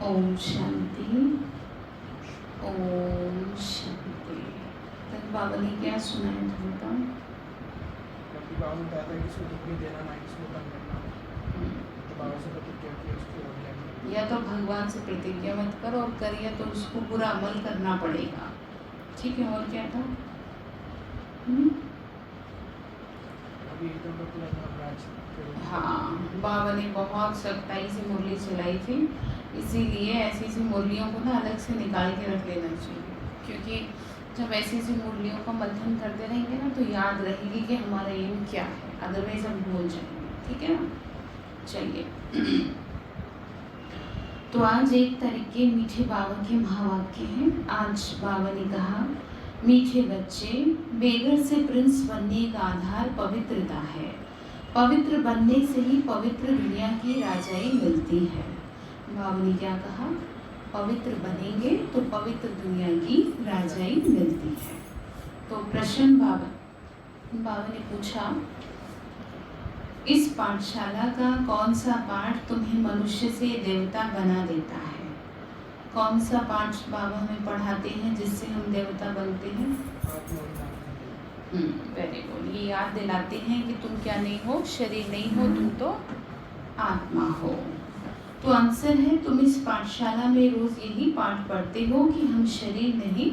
ओम शांति। ओम शांति। तब बाबा ने क्या सुनाया था बताओ। क्योंकि बाबा ने बताया था कि इसको दुख नहीं देना, ना इसको तंग करना। तो बाबा से प्रतिज्ञा की उसको और क्या या तो भगवान से प्रतिज्ञा मत करो और करिए तो उसको पूरा अमल करना पड़ेगा। ठीक है। और क्या था? अभी एकदम तो पूरा धर्मराज। हाँ, बाबा ने बहुत सख्ताई से मुरली चलाई थी, इसीलिए ऐसी ऐसी मुरलियों को ना अलग से निकाल के रख लेना चाहिए, क्योंकि जब ऐसी ऐसी मुरलियों का मंथन करते रहेंगे ना तो याद रहेगी कि हमारा एम क्या है, अदरवाइज हम भूल जाएंगे। ठीक है ना? चलिए। तो आज 1 तारीख के मीठे बाबा के महावाक्य हैं। आज बाबा ने कहा, मीठे बच्चे, बेघर से प्रिंस बनने का आधार पवित्रता है। पवित्र बनने से ही पवित्र दुनिया की राजाई मिलती है। बाबा ने क्या कहा? पवित्र बनेंगे तो पवित्र दुनिया की राजाई मिलती है। तो प्रश्न बाबा ने पूछा, इस पाठशाला का कौन सा पाठ तुम्हें मनुष्य से देवता बना देता है? कौन सा पाठ बाबा हमें पढ़ाते हैं जिससे हम देवता बनते हैं? Very good. ये याद दिलाते हैं कि तुम क्या नहीं हो, शरीर नहीं हो, तुम तो आत्मा हो। तो आंसर है, तुम इस पाठशाला में रोज यही पाठ पढ़ते हो कि हम शरीर नहीं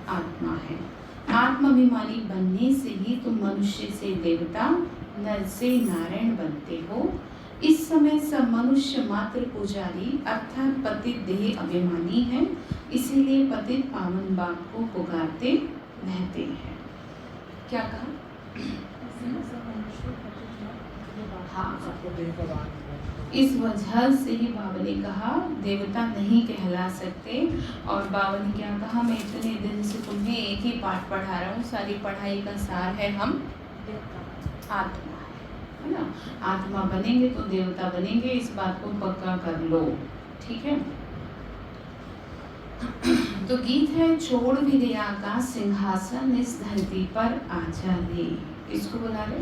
आत्मा है। आत्माभिमानी बनने से ही तुम मनुष्य से देवता, नर से नारायण बनते हो। इस समय सब मनुष्य मात्र पुजारी अर्थात पतित देह अभिमानी है, इसीलिए पतित पावन बाप को पुकारते रहते हैं। क्या कहा? हाँ, इस वजह से ही बाबा ने कहा देवता नहीं कहला सकते। और बाबा ने क्या कहा, मैं इतने दिन से तुम्हें एक ही पाठ पढ़ा रहा हूँ, सारी पढ़ाई का सार है हम आत्मा है ना। आत्मा बनेंगे तो देवता बनेंगे, इस बात को पक्का कर लो। ठीक है। तो गीत है, छोड़ भी दे आकाश सिंहासन, इस धरती पर आजा रे। किसको बुला रहे?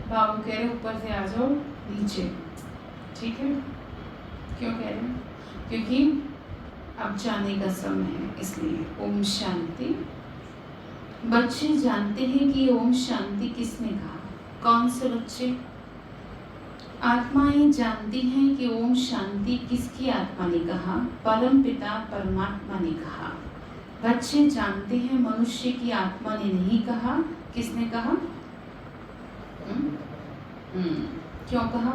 बाबा कह रहे ऊपर से आ जाओ नीचे। ठीक है। क्यों कह रहे हैं? क्योंकि अब जाने का समय है, इसलिए। ओम शांति। बच्चे जानते हैं कि ओम शांति किसने कहा? कौन से बच्चे? आत्माएं जानती हैं कि ओम शांति किसकी आत्मा ने कहा? परम पिता परमात्मा ने कहा। बच्चे जानते हैं मनुष्य की आत्मा ने नहीं कहा। किसने कहा? क्यों कहा?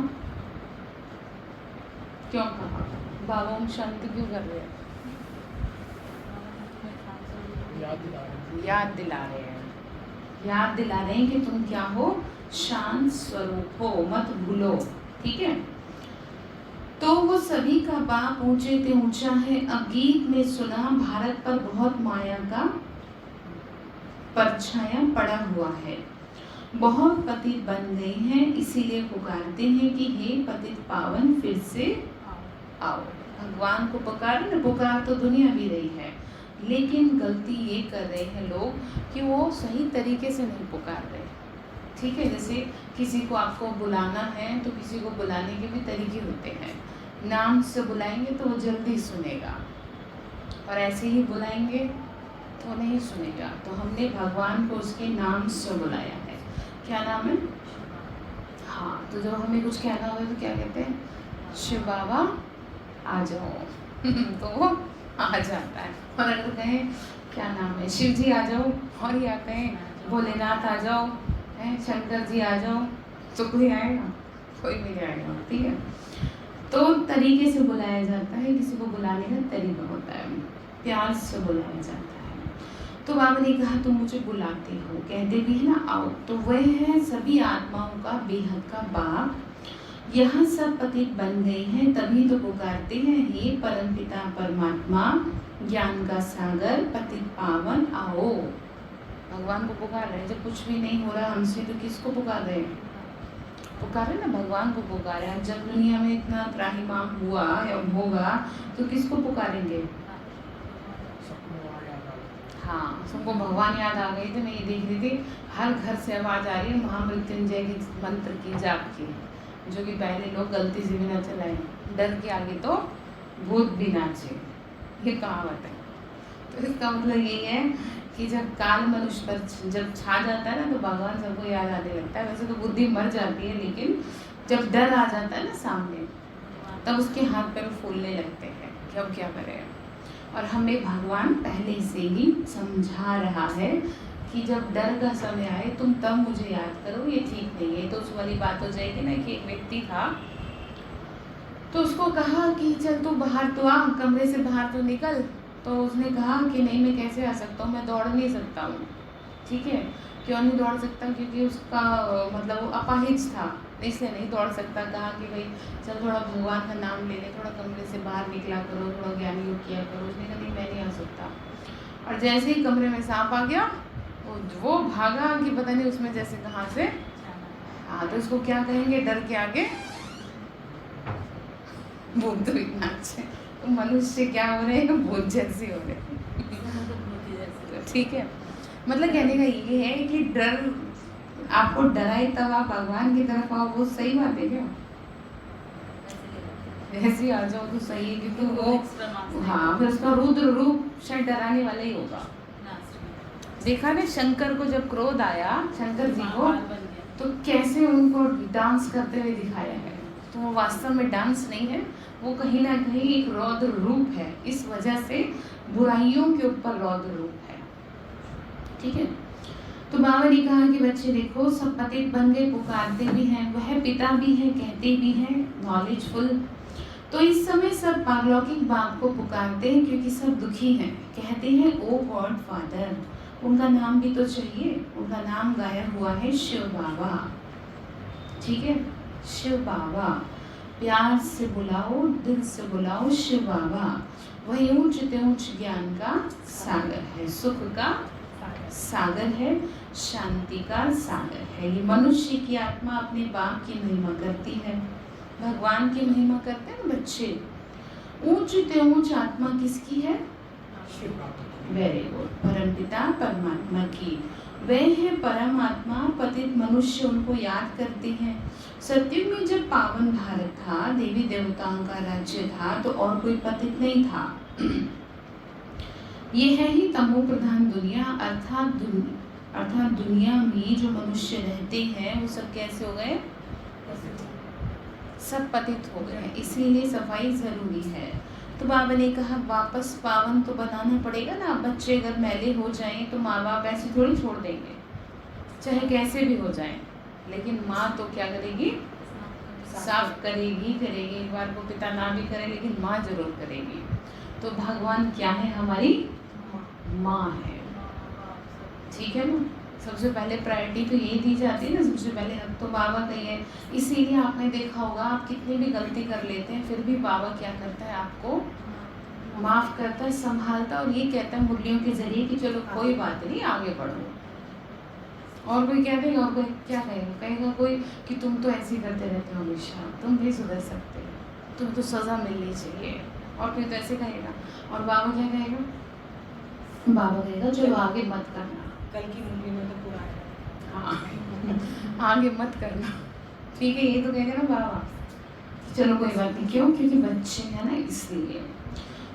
क्यों कहा? बाबा ओम शांति क्यों कर रहे हैं? याद दिला रहे हैं। याद दिला रहे हैं कि तुम क्या हो? शांत स्वरूप हो, मत भूलो। ठीक है। तो वो सभी का बाप ऊंचे ते ऊंचा है। अब गीत में सुना, भारत पर बहुत माया का परछाया पड़ा हुआ है। बहुत पतित बन गए हैं, इसीलिए पुकारते हैं कि हे पतित पावन फिर से आओ। भगवान को पुकार तो दुनिया भी रही है, लेकिन गलती ये कर रहे हैं लोग कि वो सही तरीके से नहीं पुकार रहे। ठीक है। जैसे किसी को आपको बुलाना है तो किसी को बुलाने के भी तरीके होते हैं। नाम से बुलाएंगे तो वो जल्दी सुनेगा, और ऐसे ही बुलाएंगे तो नहीं सुनेगा। तो हमने भगवान को उसके नाम से बुलाया है। क्या नाम है? हाँ, तो जब हमें कुछ कहना होगा तो क्या कहते हैं? शिव बाबा आ जाओ। तो वो आ जाता है। और अगर कहें क्या नाम है, शिव जी आ जाओ, और या कहें भोलेनाथ आ जाओ, शंकर जी आ जाओ, तो कोई आएगा? कोई नहीं आएगा। ठीक है। तो तरीके से बुलाया जाता है, किसी को बुलाने का तरीका होता है, प्यार से बुलाया जाता है। तो बाबा ने कहा तुम मुझे बुलाते हो, कहते भी है ना आओ। तो वह है सभी आत्माओं का बेहद का बाप। यहाँ सब पतित बन गए हैं, तभी तो पुकारते हैं, हे परमपिता परमात्मा, ज्ञान का सागर, पतित पावन आओ। भगवान को पुकार रहे हैं। जब कुछ भी नहीं हो रहा हमसे तो किसको पुकार रहे हैं? पुकार रहे ना, भगवान को पुकार रहे हैं। जब दुनिया में इतना त्राहिमाम हुआ या होगा तो किसको पुकारेंगे? हाँ, सबको भगवान याद आ गए थे। मैं ये देख रही थी, हर घर से आवाज़ आ रही है महामृत्युंजय की मंत्र की, जाप की। जो कि पहले लोग गलती से भी ना चलाए। डर के आगे तो भूत भी नाचे, ये कहावत है। तो इसका मतलब यही है कि जब काल मनुष्य पर जब छा जाता है ना, तो भगवान सबको याद आने लगता है। वैसे तो बुद्धि मर जाती है, लेकिन जब डर आ जाता है ना सामने, तब उसके हाथ पैर फूलने लगते हैं कि अब क्या करें। और हमें भगवान पहले से ही समझा रहा है कि जब डर का समय आए तुम तब मुझे याद करो, ये ठीक नहीं है। तो उस वाली बात हो जाएगी ना कि एक व्यक्ति था, तो उसको कहा कि चल तू बाहर तो आ, कमरे से बाहर तो निकल। तो उसने कहा कि नहीं, मैं कैसे आ सकता हूँ, मैं दौड़ नहीं सकता हूँ। ठीक है, क्यों नहीं दौड़ सकता? क्योंकि उसका मतलब वो अपाहिज था, इसलिए नहीं दौड़ सकता। कहा कि भाई चल थोड़ा भगवान का नाम ले ले, थोड़ा कमरे से बाहर निकला करो, थोड़ा ज्ञान योग किया करो। उसने कहा नहीं, मैं नहीं आ सकता। और जैसे ही कमरे में सांप आ गया, वो भागा कि पता नहीं उसमें जैसे कहाँ से। हाँ, तो उसको क्या कहेंगे? डर के आगे भूत तो इतना अच्छे। तो मनुष्य क्या हो रहे हैं? भूत जैसे हो रहे हैं। ठीक है, मतलब कहने का ये है कि डर आपको डराए तब आप भगवान की तरफ आओ, वो सही बात है क्या? ऐसे ही आ जाओ तो सही है, क्योंकि वो हाँ, फिर उसका रुद्र रूप शायद डराने वाला ही होगा। देखा ना शंकर को जब क्रोध आया, शंकर जी को, तो कैसे उनको डांस करते हुए दिखाया है। तो वो वास्तव में डांस नहीं है, वो कहीं ना कहीं एक रौद्र रूप है। इस वजह से बुराइयों के ऊपर रौद्र रूप है। ठीक है, तो बाबा ने कहा कि बच्चे देखो, सब पतित बन गए, पुकारते भी हैं, वह पिता भी है, कहते भी हैं, नॉलेजफुल। तो इस समय सब पारलौकिक बाप को पुकारते हैं, क्योंकि सब दुखी हैं। कहते हैं ओ गॉड फादर, उनका नाम भी तो चाहिए। उनका नाम गाया हुआ है शिव बाबा। ठीक है, शिव बाबा, प्यार से बुलाओ, दिल से बुलाओ शिव बाबा। वही ऊंच ते ऊंच ज्ञान का सागर है, सुख का सागर है, शांति का सागर है। ये मनुष्य की आत्मा अपने बाप की महिमा करती है, भगवान की महिमा करते हैं बच्चे। ऊंच ते ऊंच आत्मा किसकी है? वेरी गुड, परमपिता परमात्मा की। वह है परम आत्मा, पतित मनुष्य उनको याद करते हैं। सतयुग में जब पावन भारत था, देवी देवताओं का राज्य था, तो और कोई पतित नहीं था। ये है ही तमो प्रधान दुनिया, अर्थात दुनिया में जो मनुष्य रहते हैं वो सब कैसे हो गए? सब पतित हो गए। इसीलिए सफाई जरूरी है। तो बाबा ने कहा वापस पावन तो बनाना पड़ेगा ना। बच्चे अगर मैले हो जाएं तो माँ बाप ऐसे थोड़ी छोड़ देंगे, चाहे कैसे भी हो जाएं। लेकिन माँ तो क्या करेगी? साफ करेगी। एक बार को पिता ना भी करे, लेकिन माँ जरूर करेगी। तो भगवान क्या है? हमारी माँ है। ठीक है ना, सबसे पहले प्रायोरिटी तो यही दी जाती है ना, सबसे पहले हक तो बाबा का ही है। इसीलिए आपने देखा होगा, आप कितनी भी गलती कर लेते हैं, फिर भी बाबा क्या करता है? आपको माफ़ करता है, संभालता है, और ये कहता है मुरलियों के जरिए कि चलो कोई बात नहीं, आगे बढ़ो। और कोई क्या देगा? और कोई क्या कहेगा? कहेगा कोई कि तुम तो ऐसे ही करते रहते हो हमेशा, तुम भी सुधर सकते हो, तुम्हें तो सज़ा मिलनी चाहिए। और कोई तो ऐसे कहेगा। और बाबा क्या कहेगा? बाबा कहेगा चलो आगे मत करना। कल की मूवी में तो पूरा है। हाँ, आगे मत करना। ठीक है, ये तो कहेगा ना बाबा, चलो कोई बात नहीं। क्यों? क्योंकि बच्चे हैं ना, इसलिए।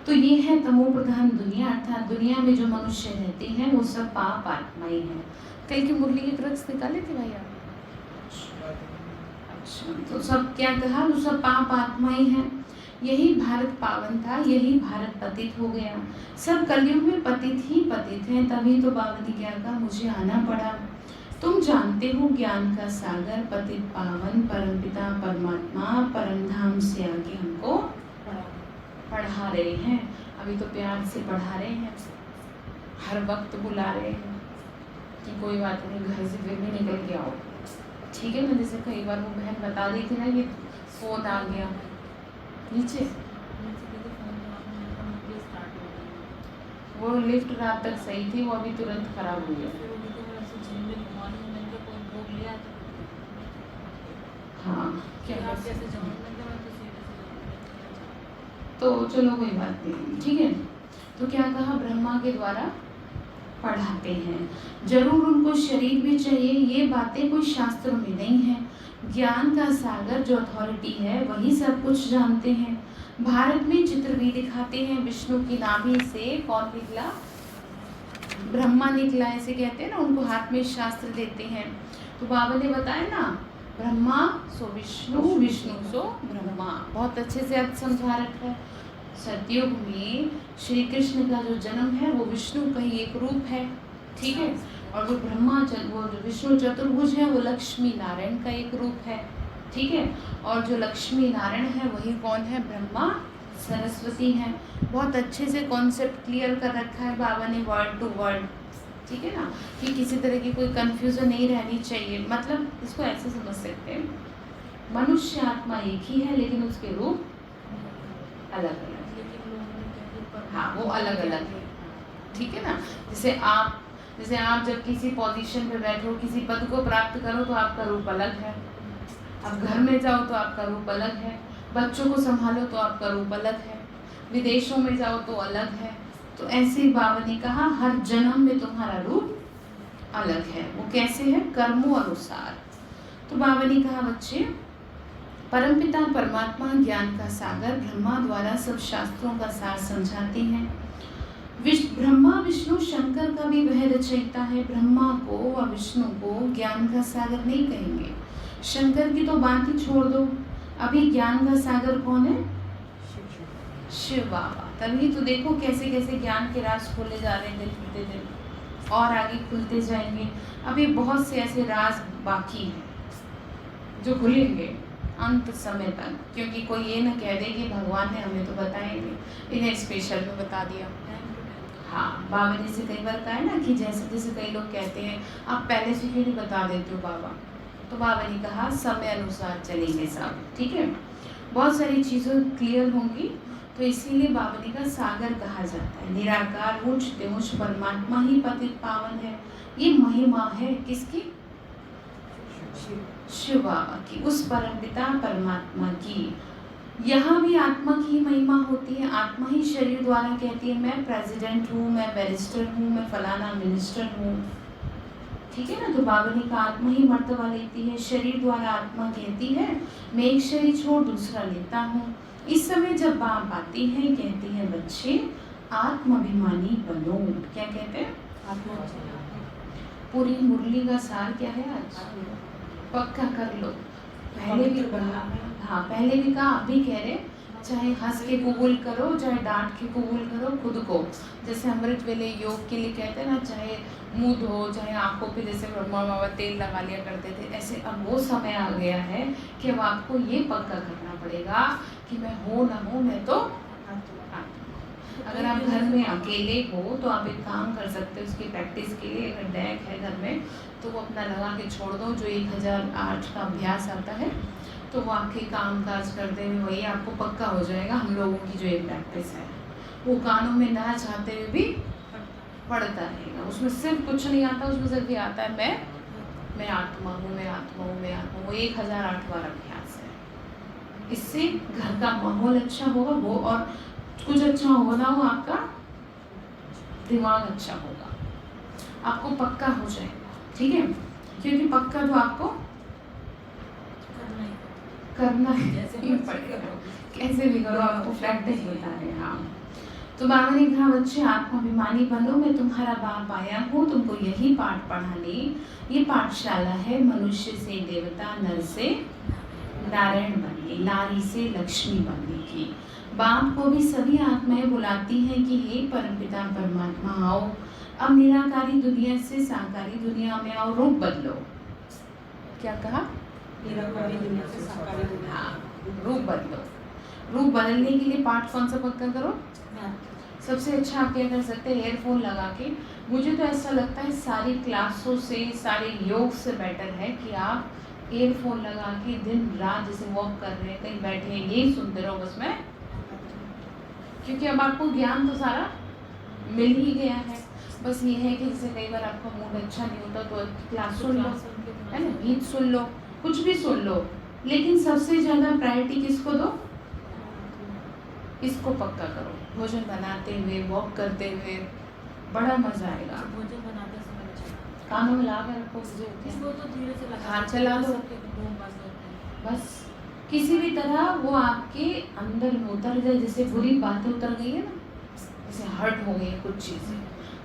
तो ये है तमो प्रधान दुनिया, अर्थात दुनिया में जो मनुष्य रहते हैं वो सब पाप आत्मा ही है। कल की मुरली की क्रक्स निकाले थे भाई आप? अच्छा, तो सब क्या कहा? तो सब पाप आत्मा ही है। यही भारत पावन था, यही भारत पतित हो गया। सब कलयुग में पतित ही पतित हैं। तभी तो बाबा ने क्या कहा? मुझे आना पड़ा। तुम जानते हो ज्ञान का सागर, पतित पावन, परमपिता परमात्मा परम धाम से आके हमको पढ़ा रहे हैं। अभी तो प्यार से पढ़ा रहे हैं, हर वक्त बुला रहे हैं कि कोई बात नहीं, घर से फिर भी निकल के आओ। ठीक है ना, जैसे कई बार वो बहन बता रही थी ना कि फ़ोन आ गया नीचे, वो लिफ्ट रात तक सही थी, वो अभी तुरंत खराब हो गया। हाँ, क्या तो चलो कोई बात नहीं। ठीक है, तो क्या कहा? ब्रह्मा के द्वारा पढ़ाते हैं। जरूर उनको शरीर भी चाहिए, ये बातें कोई शास्त्रों में नहीं है। ज्ञान का सागर जो अथॉरिटी है वही सब कुछ जानते हैं। भारत में चित्र भी दिखाते हैं, विष्णु की नाभि से कौन निकला? ब्रह्मा निकला, ऐसे कहते हैं ना, उनको हाथ में शास्त्र देते हैं। तो बाबा ने बताया ना, ब्रह्मा सो विष्णु, विष्णु सो ब्रह्मा। बहुत अच्छे से अर्थ समझा रखा है। सतयुग में श्री कृष्ण का जो जन्म है वो विष्णु का ही एक रूप है, ठीक है। और जो वो जो विष्णु चतुर्भुज है वो लक्ष्मी नारायण का एक रूप है, ठीक है। और जो लक्ष्मी नारायण है वही कौन है? ब्रह्मा सरस्वती हैं। बहुत अच्छे से कॉन्सेप्ट क्लियर कर रखा है बाबा ने, वर्ड टू वर्ड, ठीक है ना, कि किसी तरह की कोई कंफ्यूजन नहीं रहनी चाहिए। मतलब इसको ऐसे समझ सकते हैं, मनुष्य आत्मा एक ही है लेकिन उसके रूप अलग अलग, हाँ वो अलग अलग है, ठीक है ना। जैसे आप जब किसी पोजीशन पे बैठो, किसी पद को प्राप्त करो तो आपका रूप अलग है। अब घर में जाओ तो आपका रूप अलग है, बच्चों को संभालो तो आपका रूप अलग है, विदेशों में जाओ तो अलग है। तो ऐसे ही बाबा ने कहा हर जन्म में तुम्हारा रूप अलग है। वो कैसे है? कर्मों अनुसार। तो बाबा ने कहा बच्चे, परमपिता परमात्मा ज्ञान का सागर ब्रह्मा द्वारा सब शास्त्रों का सार समझाते हैं। ब्रह्मा विष्णु शंकर का भी वह रचयिता है। ब्रह्मा को व विष्णु को ज्ञान का सागर नहीं कहेंगे। शंकर की तो बात ही छोड़ दो, अभी ज्ञान का सागर कौन है? शिव बाबा। तभी तो देखो कैसे कैसे ज्ञान के राज खोले जा रहे हैं दिन प्रतिदिन, और आगे खुलते जाएंगे। अभी बहुत से ऐसे राज बाकी हैं जो खुलेंगे अंत समय तक, क्योंकि कोई ये ना कह दे कि भगवान ने हमें तो बताया नहीं, इन्हें स्पेशल में बता दिया। हाँ, बाबा ने से कई बार कहा है ना कि जैसे जैसे कई लोग कहते हैं आप पहले से क्यों नहीं बता देते हो बाबा, तो बाबा ने कहा समय अनुसार चलेंगे सब, ठीक है। बहुत सारी चीज़ें क्लियर होंगी, तो इसीलिए बाबा ने कहा सागर कहा जाता है। निराकार उच्च परमात्मा ही पतित पावन है। ये महिमा है किसकी? शिव बाबा की, उस परमपिता परमात्मा की। यहाँ भी आत्मा की महिमा होती है। आत्मा ही शरीर द्वारा कहती है मैं प्रेसिडेंट हूँ, मैं बैरिस्टर हूँ, मैं फलाना मिनिस्टर हूँ, ठीक है ना। तो बाबा ने कहा आत्मा ही मर्तबा लेती है। शरीर द्वारा आत्मा कहती है मैं एक शरीर छोड़ दूसरा लेता हूँ। इस समय जब बाप आती है कहती है बच्चे आत्माभिमानी बनो। क्या कहते हैं? पूरी मुरली का सार क्या है आज? पक्का कर लो। पहले भी कहा, हाँ पहले भी कहा, अभी कह रहे, चाहे हंस के कबूल करो चाहे डांट के कबूल करो खुद को। जैसे अमृत वेले योग के लिए कहते हैं ना, चाहे मुंह धो चाहे आंखों पे जैसे ब्रह्मा बाबा तेल लगा लिया करते थे, ऐसे अब वो समय आ गया है कि अब आपको ये पक्का करना पड़ेगा कि मैं हो ना हो मैं तो। अगर आप घर में अकेले हो तो आप एक काम कर सकते हो, उसकी प्रैक्टिस के लिए अगर डेक है घर में तो वो अपना लगा के छोड़ दो, जो 1008 का अभ्यास आता है, तो वो आपके काम काज करते हुए वही आपको पक्का हो जाएगा। हम लोगों की जो एक प्रैक्टिस है वो कानों में ना चाहते हुए भी पढ़ता रहेगा, उसमें सिर्फ कुछ नहीं आता, उसमें सिर्फ ये आता है मैं आत्मा हूँ, मैं आत्मा हूँ, मैं आत्मा हूँ। 1008 बार अभ्यास है। इससे घर का माहौल अच्छा होगा, वो और कुछ अच्छा हो ना हो, आपका दिमाग अच्छा होगा, आपको पक्का हो जाएगा, ठीक है। क्योंकि पक्का तो आपको करना ही पड़ेगा, कैसे भी करो, आपको प्रैक्टिस बता रहे हैं। हाँ, तो बाबा ने कहा बच्चे आत्माभिमानी बनो, मैं तुम्हारा बाप आया हूँ तुमको यही पाठ पढ़ाने। ये पाठशाला है मनुष्य से देवता, नर से नारायण बनने, नारी से लक्ष्मी बनने की। बाप को भी सभी आत्माएं बुलाती हैं कि हे परमपिता परमात्मा आओ, अब निराकारी दुनिया से साकारी दुनिया में आओ, रूप बदलो। क्या कहा? निराकारी दुनिया से साकारी दुनिया। हाँ, रूप बदलो। रूप बदलने के लिए पाठ कौन सा पक्का करो? सबसे अच्छा आप क्या कर सकते हैं? एयरफोन लगा के। मुझे तो ऐसा लगता है सारी क्लासों से, सारे योग से बेटर है कि आप एयरफोन लगा के दिन रात जैसे वॉक कर रहे हैं, कहीं बैठे हैं, यही सुनते रहो बस में, क्योंकि अब आपको ज्ञान तो सारा मिल ही गया है। बस ये है कि जैसे कई बार आपका मूड अच्छा नहीं होता तो क्लास सुन लो, है ना, गीत सुन लो, कुछ भी सुन लो, लेकिन सबसे ज़्यादा प्रायोरिटी किसको दो? इसको पक्का करो। भोजन बनाते हुए, वॉक करते हुए, बड़ा मजा आएगा। भोजन बनाते समय अच्छा कानों में ला कर रखो, मुझे इसको तो धीरे से लगा हाँ, चला लो। बस किसी भी तरह वो आपके अंदर में उतर जाए, जैसे बुरी बातें उतर गई है ना, जैसे हर्ट हो गई है कुछ चीज़ें,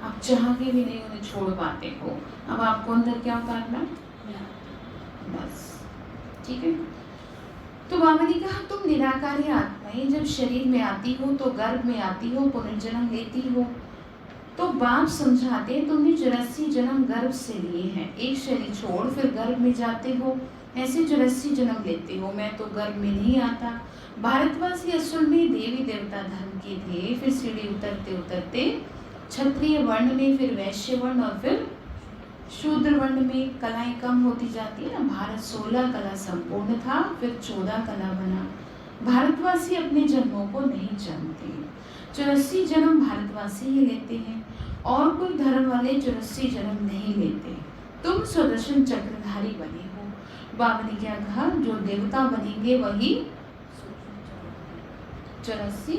आप चाह के भी नहीं उन्हें छोड़ पाते हो। अब आपको अंदर क्या उतारना, बस ठीक है। तो बाबा ने कहा तुम निराकारी आत्माएं जब शरीर में आती हो तो गर्भ में आती हो, पुनर्जन्म लेती हो। तो बाप समझाते हैं तुमने 84 जन्म गर्भ से लिए हैं, एक शरीर छोड़ फिर गर्भ में जाते हो, ऐसे 84 जन्म लेते हो। मैं तो गर्भ में नहीं आता। भारतवासी असल में देवी देवता धर्म के थे, फिर सीढ़ी उतरते उतरते क्षत्रिय वर्ण में, फिर वैश्य वर्ण और फिर शूद्र वर्ण में कलाएं कम होती जाती है ना। भारत 16 कला संपूर्ण था, फिर 14 कला बना। भारतवासी अपने जन्मों को नहीं जानते। 84 जन्म भारतवासी ही लेते हैं और कोई धर्म वाले 84 जन्म नहीं लेते। तुम सुदर्शन चक्रधारी बने हो। बाबा ने क्या कहा, जो देवता बनेंगे वही 84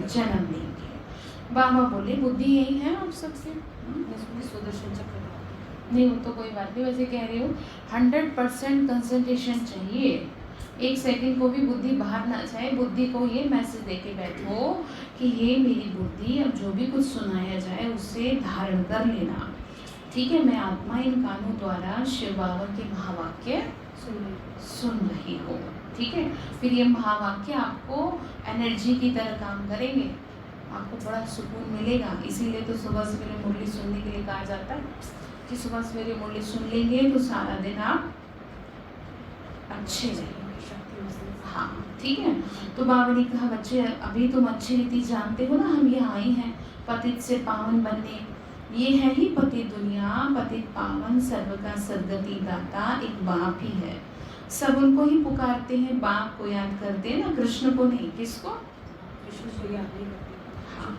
जन्म लेंगे। बाबा बोले बुद्धि यही है आप सबसे। सुदर्शन चक्र नहीं, वो तो कोई बात नहीं, वैसे कह रही हो 100% कंसंट्रेशन चाहिए। एक सेकंड को भी बुद्धि बाहर ना जाए। बुद्धि को ये मैसेज देके बैठो कि ये मेरी बुद्धि, अब जो भी कुछ सुनाया जाए उससे धारण कर लेना, ठीक है। मैं आत्मा इन कानों द्वारा शिव बाबा के महावाक्य सुन रही हूँ, ठीक है। फिर ये महावाक्य आपको एनर्जी की तरह काम करेंगे, आपको बड़ा सुकून मिलेगा। इसीलिए तो सुबह सवेरे मुरली सुनने के लिए कहा जाता है कि सुबह सवेरे मुरली सुन लेंगे तो सारा दिन आप अच्छे रहेंगे। हाँ, ठीक है। तो बाबा ने कहा बच्चे अभी तुम अच्छी रीति जानते हो ना, हम यहाँ आए हैं पतित से पावन बनने। ये है ही पतित दुनिया, पतित पावन सर्व का सद्गति दाता एक बाप ही है। सब उनको ही पुकारते हैं, बाप को याद करते हैं ना, कृष्ण को नहीं। किसको? कृष्ण को याद नहीं करते। हाँ,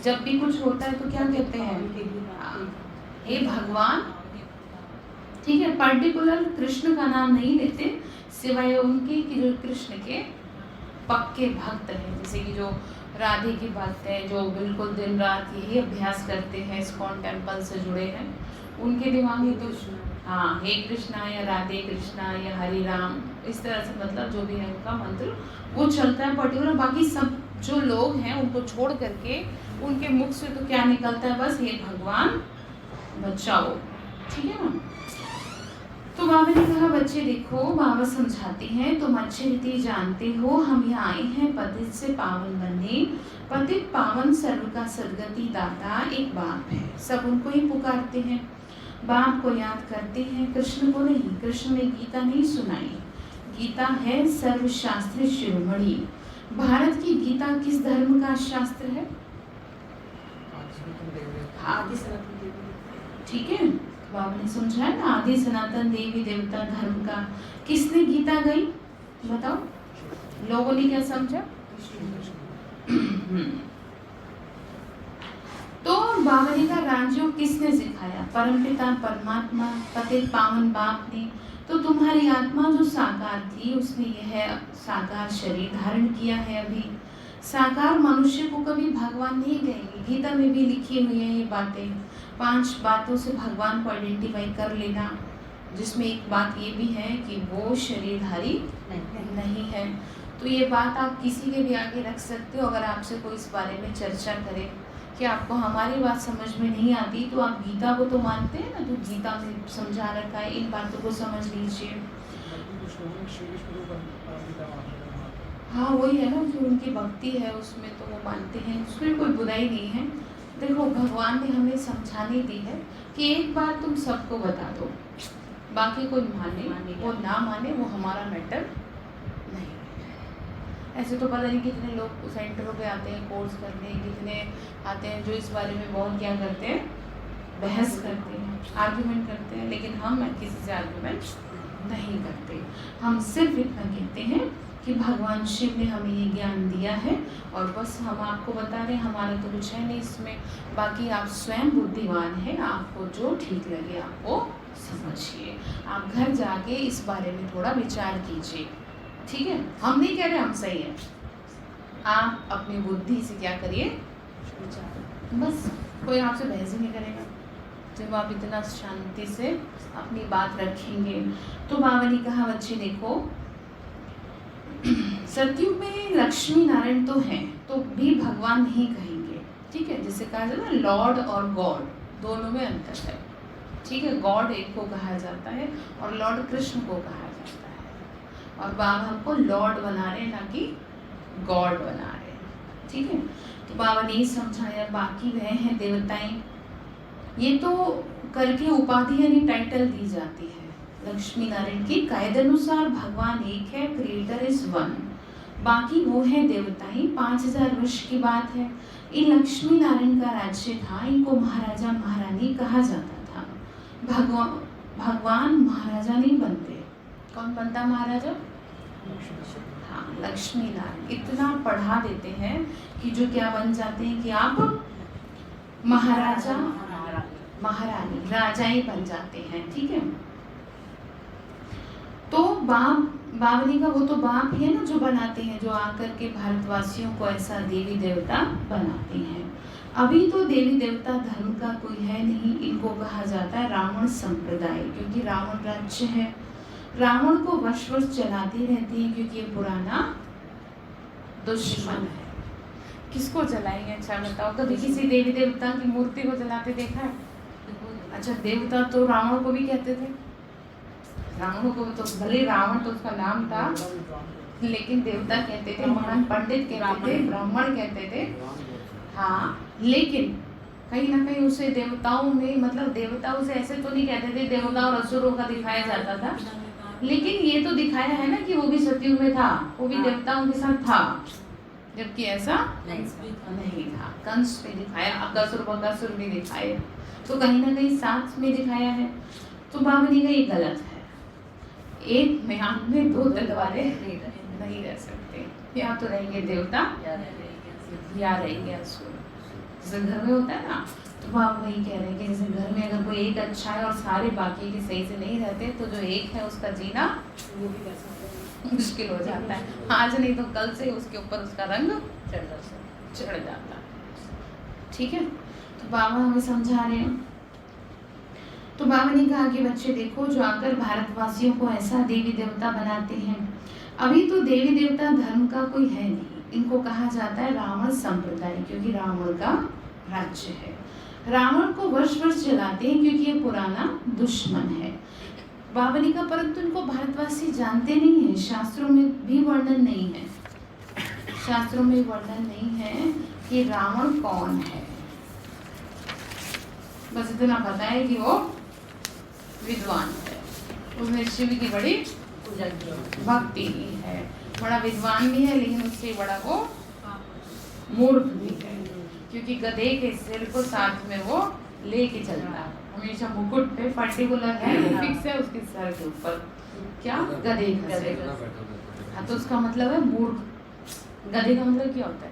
जब भी कुछ होता है तो क्या कहते हैं, हे भगवान, ठीक है। पर्टिकुलर कृष्ण का नाम नहीं लेते सिवाय उनके कि जो कृष्ण के पक्के भक्त हैं, जैसे कि जो राधे के भक्त हैं, जो बिल्कुल दिन रात यही अभ्यास करते हैं, इस्कॉन टेम्पल से जुड़े हैं, उनके दिमाग में तो हाँ हे कृष्णा या राधे कृष्णा या हरि राम, इस तरह से मतलब जो भी है उनका मंत्र वो चलता है पर्टिकुलर। बाकी सब जो लोग हैं उनको छोड़ करके उनके मुख से तो क्या निकलता है, बस हे भगवान बचाओ, ठीक है ना। तो बाबा ने कहा बच्चे देखो, बाबा समझाते हैं तुम अच्छी रीति जानते हो हम यहाँ आए हैं पतित से पावन बनने। पतित पावन सर्व का सद्गति दाता एक बाप है, सब उनको ही पुकारते हैं, बाप को याद करते हैं, कृष्ण को नहीं। कृष्ण ने गीता नहीं सुनाई, गीता है सर्वशास्त्री शिरोमणि। भारत की गीता किस धर्म का शास्त्र है? आदि सनातन देवी, ठीक है। बाबा ने समझाया ना, आदि सनातन देवी देवता धर्म का। किसने गीता गई बताओ, लोगों ने क्या समझा? तो बाबा ने कहा राजयोग किसने सिखाया? परमपिता परमात्मा पतित पावन बाप ने। तो तुम्हारी आत्मा जो साकार थी उसने यह साकार शरीर धारण किया है। अभी साकार मनुष्य को कभी भगवान नहीं कहेंगे। गीता में भी लिखी हुई है ये बातें। 5 बातों से भगवान को आइडेंटिफाई कर लेना, जिसमें एक बात ये भी है कि वो शरीरधारी नहीं है। तो ये बात आप किसी के भी आगे रख सकते हो। अगर आपसे कोई इस बारे में चर्चा करे कि आपको हमारी बात समझ में नहीं आती, तो आप गीता को तो मानते हैं ना, तो गीता में समझा रखा है, इन बातों को समझ लीजिए। हाँ वही है ना, जो उनकी भक्ति है उसमें तो वो मानते हैं, उसमें कोई बुराई नहीं है। देखो भगवान ने हमें समझाने दी है कि एक बार तुम सबको बता दो, बाकी कोई माने वो ना माने वो हमारा मैटर नहीं। ऐसे तो पता नहीं कितने लोग सेंटरों पे आते हैं कोर्स करने, कितने आते हैं जो इस बारे में बहुत क्या करते हैं, बहस करते हैं, आर्गुमेंट करते हैं। लेकिन हम किसी से आर्गुमेंट नहीं करते। हम सिर्फ इतना कहते हैं कि भगवान शिव ने हमें ये ज्ञान दिया है और बस हम आपको बता रहे हैं, हमारा तो कुछ है नहीं इसमें। बाकी आप स्वयं बुद्धिमान हैं, आपको जो ठीक लगे आपको समझिए। आप घर जाके इस बारे में थोड़ा विचार कीजिए, ठीक है। हम नहीं कह रहे हम सही है, आप अपनी बुद्धि से क्या करिए, बस कोई आपसे बहस ही नहीं करेगा जब आप इतना शांति से अपनी बात रखेंगे। तो बाबा ने कहा बच्चे देखो, सतयुग में लक्ष्मी नारायण तो हैं, तो भी भगवान नहीं कहेंगे, ठीक है। जैसे कहा जाता है लॉर्ड और गॉड, दोनों में अंतर है, ठीक है। गॉड एक को कहा जाता है और लॉर्ड कृष्ण को कहा जाता है, और बाबा हमको लॉर्ड बना रहे ना कि गॉड बना रहे, ठीक है। तो बाबा ने समझाया, बाकी वह हैं देवताएं, ये तो करके उपाधि यानी टाइटल दी जाती है लक्ष्मी नारायण की। कायदे अनुसार भगवान एक है, क्रिएटर इज वन, बाकी वो है देवताएं। 5000 वर्ष की बात है। इन लक्ष्मी नारायण का राज्य था, इनको महाराजा महारानी कहा जाता था। भगवान महाराजा नहीं बनते, कौन बनता महाराजा? हाँ, लक्ष्मी नारायण इतना पढ़ा देते हैं कि जो क्या बन जाते हैं कि आप महाराजा महारानी, राजाएं बन जाते हैं, ठीक है। तो बावली का वो तो बाप है ना जो बनाते हैं, जो आकर के भारतवासियों को ऐसा देवी देवता बनाते हैं। अभी तो देवी देवता धर्म का कोई है नहीं, इनको कहा जाता है रावण संप्रदाय, क्योंकि रावण राज्य है। रावण को वर्ष वर्ष चलाते रहते हैं क्योंकि ये पुराना दुश्मन है। किसको जलाएंगे? अच्छा बताओ, कभी किसी देवी देवता की मूर्ति को जलाते देखा है? अच्छा, देवता तो रावण को भी कहते थे, रावण को तो भले रावण तो उसका नाम था, लेकिन देवता कहते थे, महान पंडित कहते थे, ब्राह्मण कहते थे। हाँ, लेकिन कहीं ना कहीं उसे देवताओं में, मतलब देवताओं से ऐसे तो नहीं कहते थे, देवता और असुरों का दिखाया जाता था, लेकिन ये तो दिखाया है ना कि वो भी सतयुग में था, वो भी देवताओं के साथ था, जबकि ऐसा नहीं था। कंस में दिखाया, अकासुर बकासुर भी दिखाए, तो कहीं ना कहीं साथ में दिखाया है। तो बाबा ने कहा ये गलत है, एक म्यान में दो दल वाले नहीं रह सकते, या तो रहेंगे देवता या रहेंगे असुर। जैसे घर में होता है ना, तो बाबा वही कह रहे हैं कि जैसे घर में अगर कोई एक अच्छा है और सारे बाकी के सही से नहीं रहते, तो जो एक है उसका जीना वो भी मुश्किल हो जाता है। आज नहीं तो कल से उसके ऊपर उसका रंग चढ़ जाता है, ठीक है। तो बाबा हमें समझा रहे हैं। तो बाबा ने कहा कि बच्चे देखो, जो आकर भारतवासियों को ऐसा देवी देवता बनाते हैं, अभी तो देवी देवता धर्म का कोई है नहीं, इनको कहा जाता है रावण संप्रदाय, क्योंकि रावण का राज्य है। रावण को वर्ष वर्ष चलाते हैं क्योंकि ये पुराना दुश्मन है। बाबा ने कहा परंतु इनको भारतवासी जानते नहीं हैं, शास्त्रों में भी वर्णन नहीं है, शास्त्रों में वर्णन नहीं है कि रावण कौन है। बस इतना पता है कि वो विद्वान है, उसने शिव की बड़ी भक्ति की है, बड़ा विद्वान भी है, लेकिन उससे बड़ा वो मूर्ख भी है, क्योंकि गधे के सिर को साथ में वो लेके चलता है हमेशा। मुकुट पे पर्टिकुलर है, वो फिक्स है उसके सर के ऊपर, क्या गधे का सिर। हाँ, तो उसका मतलब है मूर्ख। गधे का मतलब क्या होता है?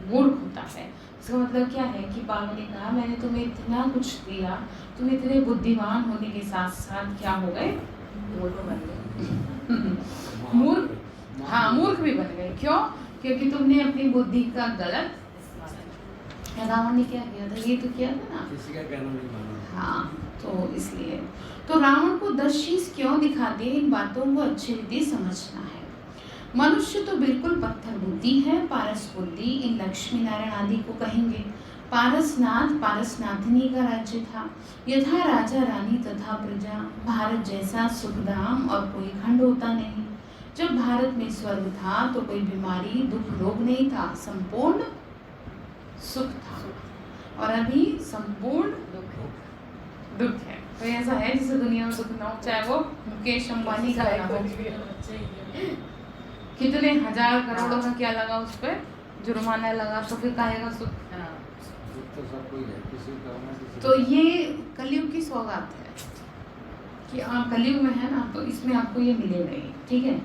मूर्ख होता है। इसका मतलब क्या है कि बाबा ने कहा मैंने तुम्हें इतना कुछ दिया, तुम इतने बुद्धिमान होने के साथ साथ क्या हो गए? मूर्ख। हाँ, मूर्ख भी बन गए। क्यों? क्योंकि तुमने अपनी बुद्धि का गलत, रावण ने क्या किया था? ये तो किया था ना, किसी का कहना नहीं माना। हाँ, तो इसलिए तो रावण को 10 चीज क्यों दिखाते हैं, इन बातों को अच्छी रीति समझना है। मनुष्य तो बिल्कुल पत्थर बुद्धि है, पारस बुद्धि इन लक्ष्मी नारायण आदि को कहेंगे। पारसनाथ पारसनाथिनी का राज्य था, यथा राजा रानी तथा प्रजा, भारत जैसा सुखधाम और कोई खंड होता नहीं। जब भारत में स्वर्ग था तो कोई बीमारी दुख रोग नहीं था, संपूर्ण सुख था, और अभी संपूर्ण दुख है। तो ऐसा है जिसे दुनिया में दुख ना हो, चाहे वो मुकेश अंबानी का ना हो, कितने हजार करोड़ों का क्या लगा उस पर जुर्माना लगा, तो फिर कहेगा सुख। तो ये कलयुग की सौगात है कि आप कलयुग में है ना, तो इसमें आपको ये मिलेगा ही, ठीक है।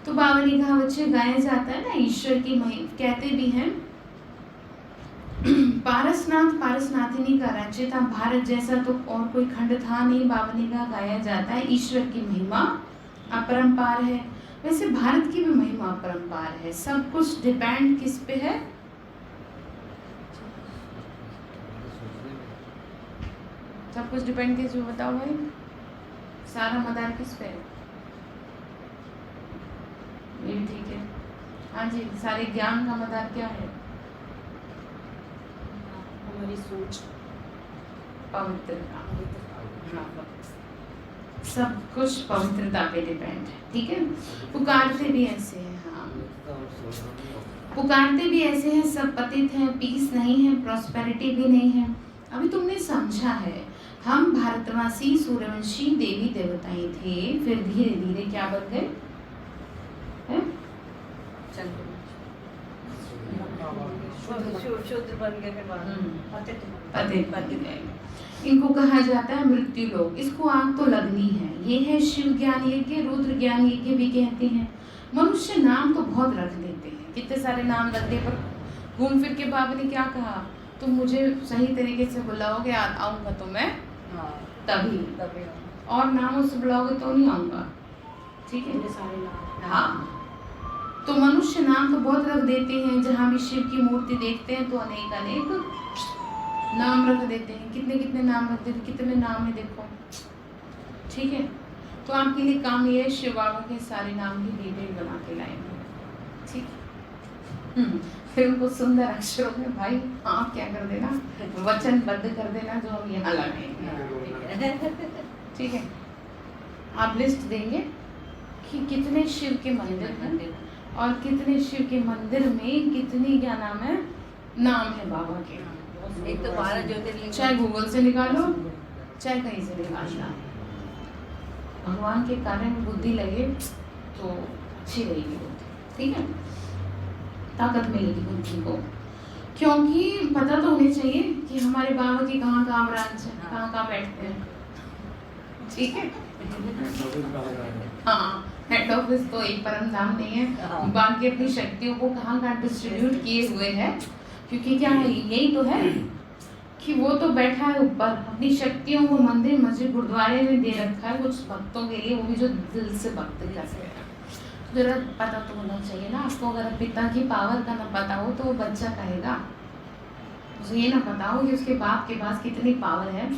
तो बाबा ने कहा बच्चे, गाया जाता है ना ईश्वर की महिमा, कहते भी हैं पारसनाथ पारसनाथिनी का राज्य था, भारत जैसा तो और कोई खंड था नहीं। बाबा ने कहा गाया जाता है ईश्वर की महिमा अपरंपार है। वैसे भारत की भी महिमा अपरंपार है, सब कुछ डिपेंड किस पे है? सब कुछ डिपेंड किस पे बताओ भाई? सारा मदार किस पे है? ये भी ठीक है। हाँ जी, सारे ज्ञान का मदार क्या है? हमारी सोच, पवित्रता। हाँ, सब कुछ पवित्रता पे डिपेंड है, ठीक है। पुकारते भी ऐसे हैं, हाँ, पुकारते भी ऐसे हैं, सब पतित हैं, पीस नहीं है, प्रॉस्पेरिटी भी नहीं है। अभी तुमने समझा है, हम भारतवासी सूर्यवंशी देवी देवताएं थे, फिर धीरे धीरे क्या बन गए हैं? शुद्ध बन गए, फिर बाद में पतित पतित बन गए। इनको कहा जाता है मृत्यु लोक। इसको आग तो लगनी है। ये है शिव ज्ञान यज्ञ, रुद्र ज्ञान यज्ञ भी कहते हैं। मनुष्य नाम तो बहुत रख लेते हैं, कितने सारे नाम रख दे, पर घूम फिर के बाबा ने क्या कहा, तुम मुझे सही तरीके से बुलाओगे आऊंगा तो मैं तभी, और नामों से बुलाओगे तो नहीं आऊंगा, ठीक है। सारे नाम, हाँ, तो मनुष्य नाम तो बहुत रख देते हैं। जहाँ भी शिव की मूर्ति देखते हैं तो अनेक अनेक नाम रख देते हैं। कितने कितने नाम रख देते हैं, कितने नाम है देखो, ठीक है। तो आपके लिए काम ये है, शिव बाबा के सारे नाम की डिटेल बना के लाएंगे, ठीक। फिर उनको सुंदर अक्षरों में भाई आप क्या कर देना, वचनबद्ध कर देना जो हम यहाँ लगाएंगे, ठीक है। आप लिस्ट देंगे कि कितने शिव के मंदिर हैं और कितने शिव के मंदिर में कितनी क्या नाम है, नाम है बाबा के। एक तो 12 ज्योतिर्लिंग, चाहे गूगल से निकालो चाहे कहीं से निकालना, भगवान के कार्य में बुद्धि लगे तो अच्छी रहेगी बुद्धि, ठीक है, ताकत मिलेगी बुद्धि को। क्योंकि पता तो होनी चाहिए कि हमारे बाबा की कहाँ कहाँ ब्रांच है, कहाँ कहाँ बैठते हैं, ठीक है। हाँ, हेड ऑफिस तो एक परम धाम नहीं है, बाकी अपनी शक्तियों को कहाँ कहाँ डिस्ट्रीब्यूट किए हुए हैं। क्योंकि क्या है, यही तो है कि वो तो बैठा है ऊपर, अपनी शक्तियों को मंदिर मस्जिद गुरुद्वारे में दे रखा है कुछ भक्तों के लिए, वो भी जो दिल से भक्त करते हैं। जरा पता तो होना चाहिए ना आपको। अगर पिता की पावर का ना पता हो तो वो बच्चा कहेगा, उसे ये ना पता हो कि उसके बाप के पास कितनी पावर है,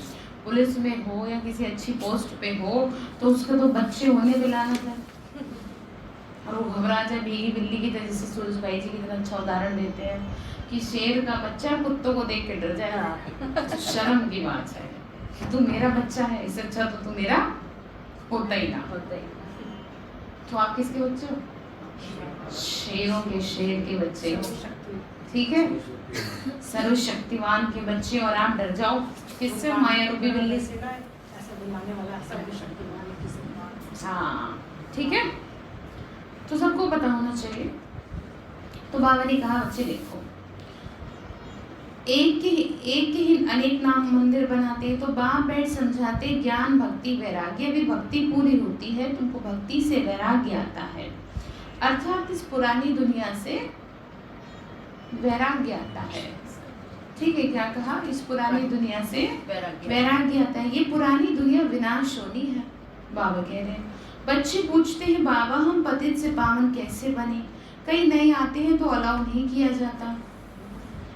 पुलिस में हो या किसी अच्छी पोस्ट पे हो, तो उसके तो बच्चे होने भी लानत है, और वो घबरा जाए भीगी बिल्ली की तरह। जैसे सूरज भाई जी कितना अच्छा उदाहरण देते हैं कि शेर का बच्चा कुत्तों को देख के डर जाए, शर्म की बात है कि तू मेरा बच्चा है, इससे अच्छा तो तू मेरा होता ही ना। तो आप किसके बच्चे हो? शेरों के, शेर के बच्चे हो, ठीक है, सर्वशक्तिमान के बच्चे। और आप डर जाओ किससे? माया रूपी बिल्ली से। ऐसा बुलाने वाला सर्वशक्तिमान है किसी का। हाँ, ठीक है, तो सबको पता होना चाहिए। तो बाबा ने कहा बच्चे देखो, एक के ही अनेक नाम मंदिर बनाते हैं। तो बाप बैठ समझाते, ज्ञान भक्ति वैराग्य भी भक्ति पूरी होती है, तुमको भक्ति से वैराग्य आता है, अर्थात इस पुरानी दुनिया से वैराग्य आता है, ठीक है। क्या कहा? इस पुरानी दुनिया से वैराग्य आता है। ये पुरानी दुनिया विनाश होनी है, बाबा कह रहे हैं। बच्चे पूछते हैं बाबा हम पतित से पावन कैसे बने? कई नए आते हैं तो अलाउ नहीं किया जाता।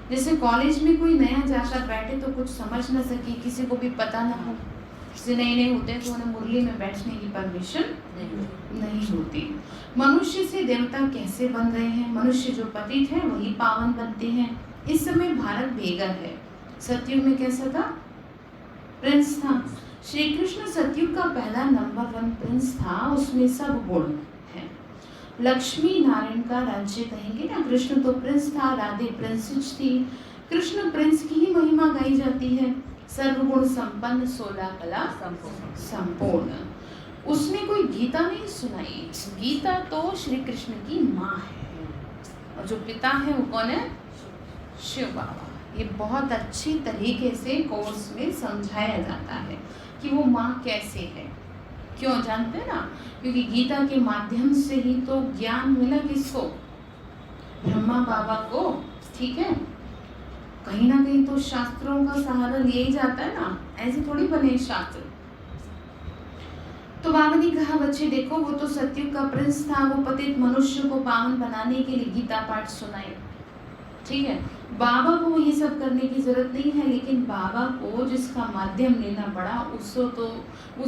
जैसे कॉलेज में कोई नया जाकर बैठे तो कुछ समझ न सके, किसी को भी पता ना हो, किसी नए होते हैं तो उन्हें मुरली में बैठने की परमिशन नहीं होती। मनुष्य से देवता कैसे बन रहे हैं? मनुष्य जो पतित है वही पावन बनते हैं। इस समय भारत बेघर है। सतयुग में कैसा था? प्रिंस था। श्री कृष्ण सतयुग का पहला नंबर 1 प्रिंस था, उसमें सब गुण है। लक्ष्मी नारायण का राज्य कहेंगे ना। कृष्ण तो प्रिंस था, राधे प्रिंसेस थी। कृष्ण प्रिंस की ही महिमा गाई जाती है। सर्वगुण संपन्न, 16 कला संपूर्ण। उसने कोई गीता नहीं सुनाई। गीता तो श्री कृष्ण की माँ है, और जो पिता है वो कौन है? शिव बाबा। ये बहुत अच्छी तरीके से कोर्स में समझाया जाता है कि वो माँ कैसे है। क्यों जानते हैं ना? क्योंकि गीता के माध्यम से ही तो ज्ञान मिला किसको? ब्रह्मा बाबा को, ठीक है। कहीं ना कहीं तो शास्त्रों का सहारा लिया ही जाता है ना, ऐसे थोड़ी बने शास्त्र। तो बाबा ने कहा बच्चे देखो, वो तो सतयुग का प्रिंस था, वो पतित मनुष्य को पावन बनाने के लिए गीता पाठ सुनाए, ठीक है। बाबा को ये सब करने की जरूरत नहीं है, लेकिन बाबा को जिसका माध्यम लेना पड़ा उसे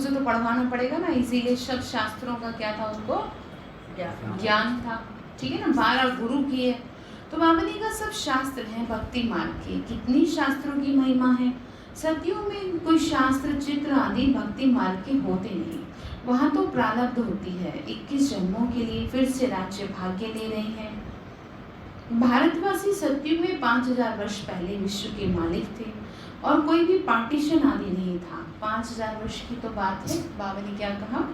तो पढ़वाना पड़ेगा ना। इसीलिए सब शास्त्रों का क्या था, उनको ज्ञान था, ठीक है ना। 12 गुरु किए, तो बाबा ने कहा सब शास्त्र हैं भक्ति मार्ग के, कितनी शास्त्रों की महिमा है। सत्यों में कोई शास्त्र चित्र आदि भक्ति मार्ग के होते नहीं, वहाँ तो प्रारब्ध होती है। 21 जन्मों के लिए फिर से राज्य भाग्य ले रहे हैं। भारतवासी सत्युग में 5000 वर्ष पहले विश्व के मालिक थे और कोई भी पार्टीशन आदि नहीं था। 5000 वर्ष की तो बात है। बाबा ने क्या कहा,